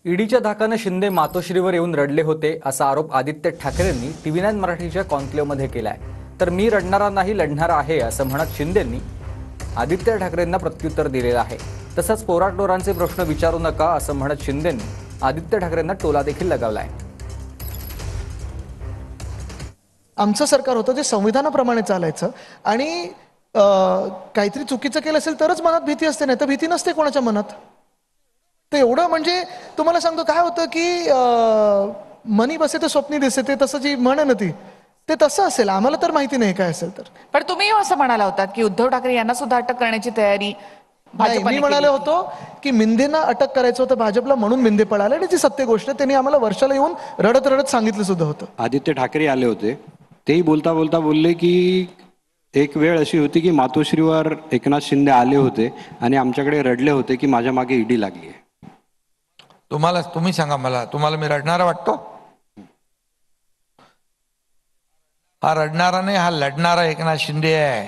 ईडीच्या धाकानं शिंदे मातोश्रीवर येऊन रडले होते असा आरोप आदित्य ठाकरेंनी TV9 मराठीच्या कॉन्क्लेव्हमध्ये केलाय. तर मी रडणारा नाही लढणारा आहे असं म्हणत शिंदेंनी आदित्य ठाकरेंना प्रत्युत्तर दिलेलं आहे. तसंच पोराटोरांचे प्रश्न विचारू नका असं म्हणत शिंदेंनी आदित्य ठाकरेंना टोला देखील लगावलाय. आमचं सरकार होतं जे संविधानाप्रमाणे चालायचं आणि काहीतरी चुकीचं केलं असेल तरच मनात भीती असते, नाही तर भीती नसते कोणाच्या मनात. ते एवढं म्हणजे तुम्हाला सांगतो काय होतं की मनी बसे तर स्वप्नी दिसे, ते तसं जी म्हण आहे ना ती ते तसं असेल. आम्हाला तर माहिती नाही काय असेल तर. पण तुम्ही असं म्हणाला होतात की उद्धव ठाकरे यांना सुद्धा अटक करण्याची तयारी नाही, मी म्हणालो होतो की मिंदेंना अटक करायचं होतं भाजपला म्हणून मिंदे पळाले आणि जी सत्य गोष्ट त्यांनी आम्हाला वर्षाला येऊन रडत रडत सांगितलं सुद्धा होतं. आदित्य ठाकरे आले होते, तेही बोलता बोलता बोलले की एक वेळ अशी होती की मातोश्रीवर एकनाथ शिंदे आले होते आणि आमच्याकडे रडले होते की माझ्या मागे ईडी लागली आहे. तुम्ही सांगा मला, तुम्हाला मी रडणारा वाटतो? हा रडणारा नाही, हा लढणारा एकनाथ शिंदे आहे.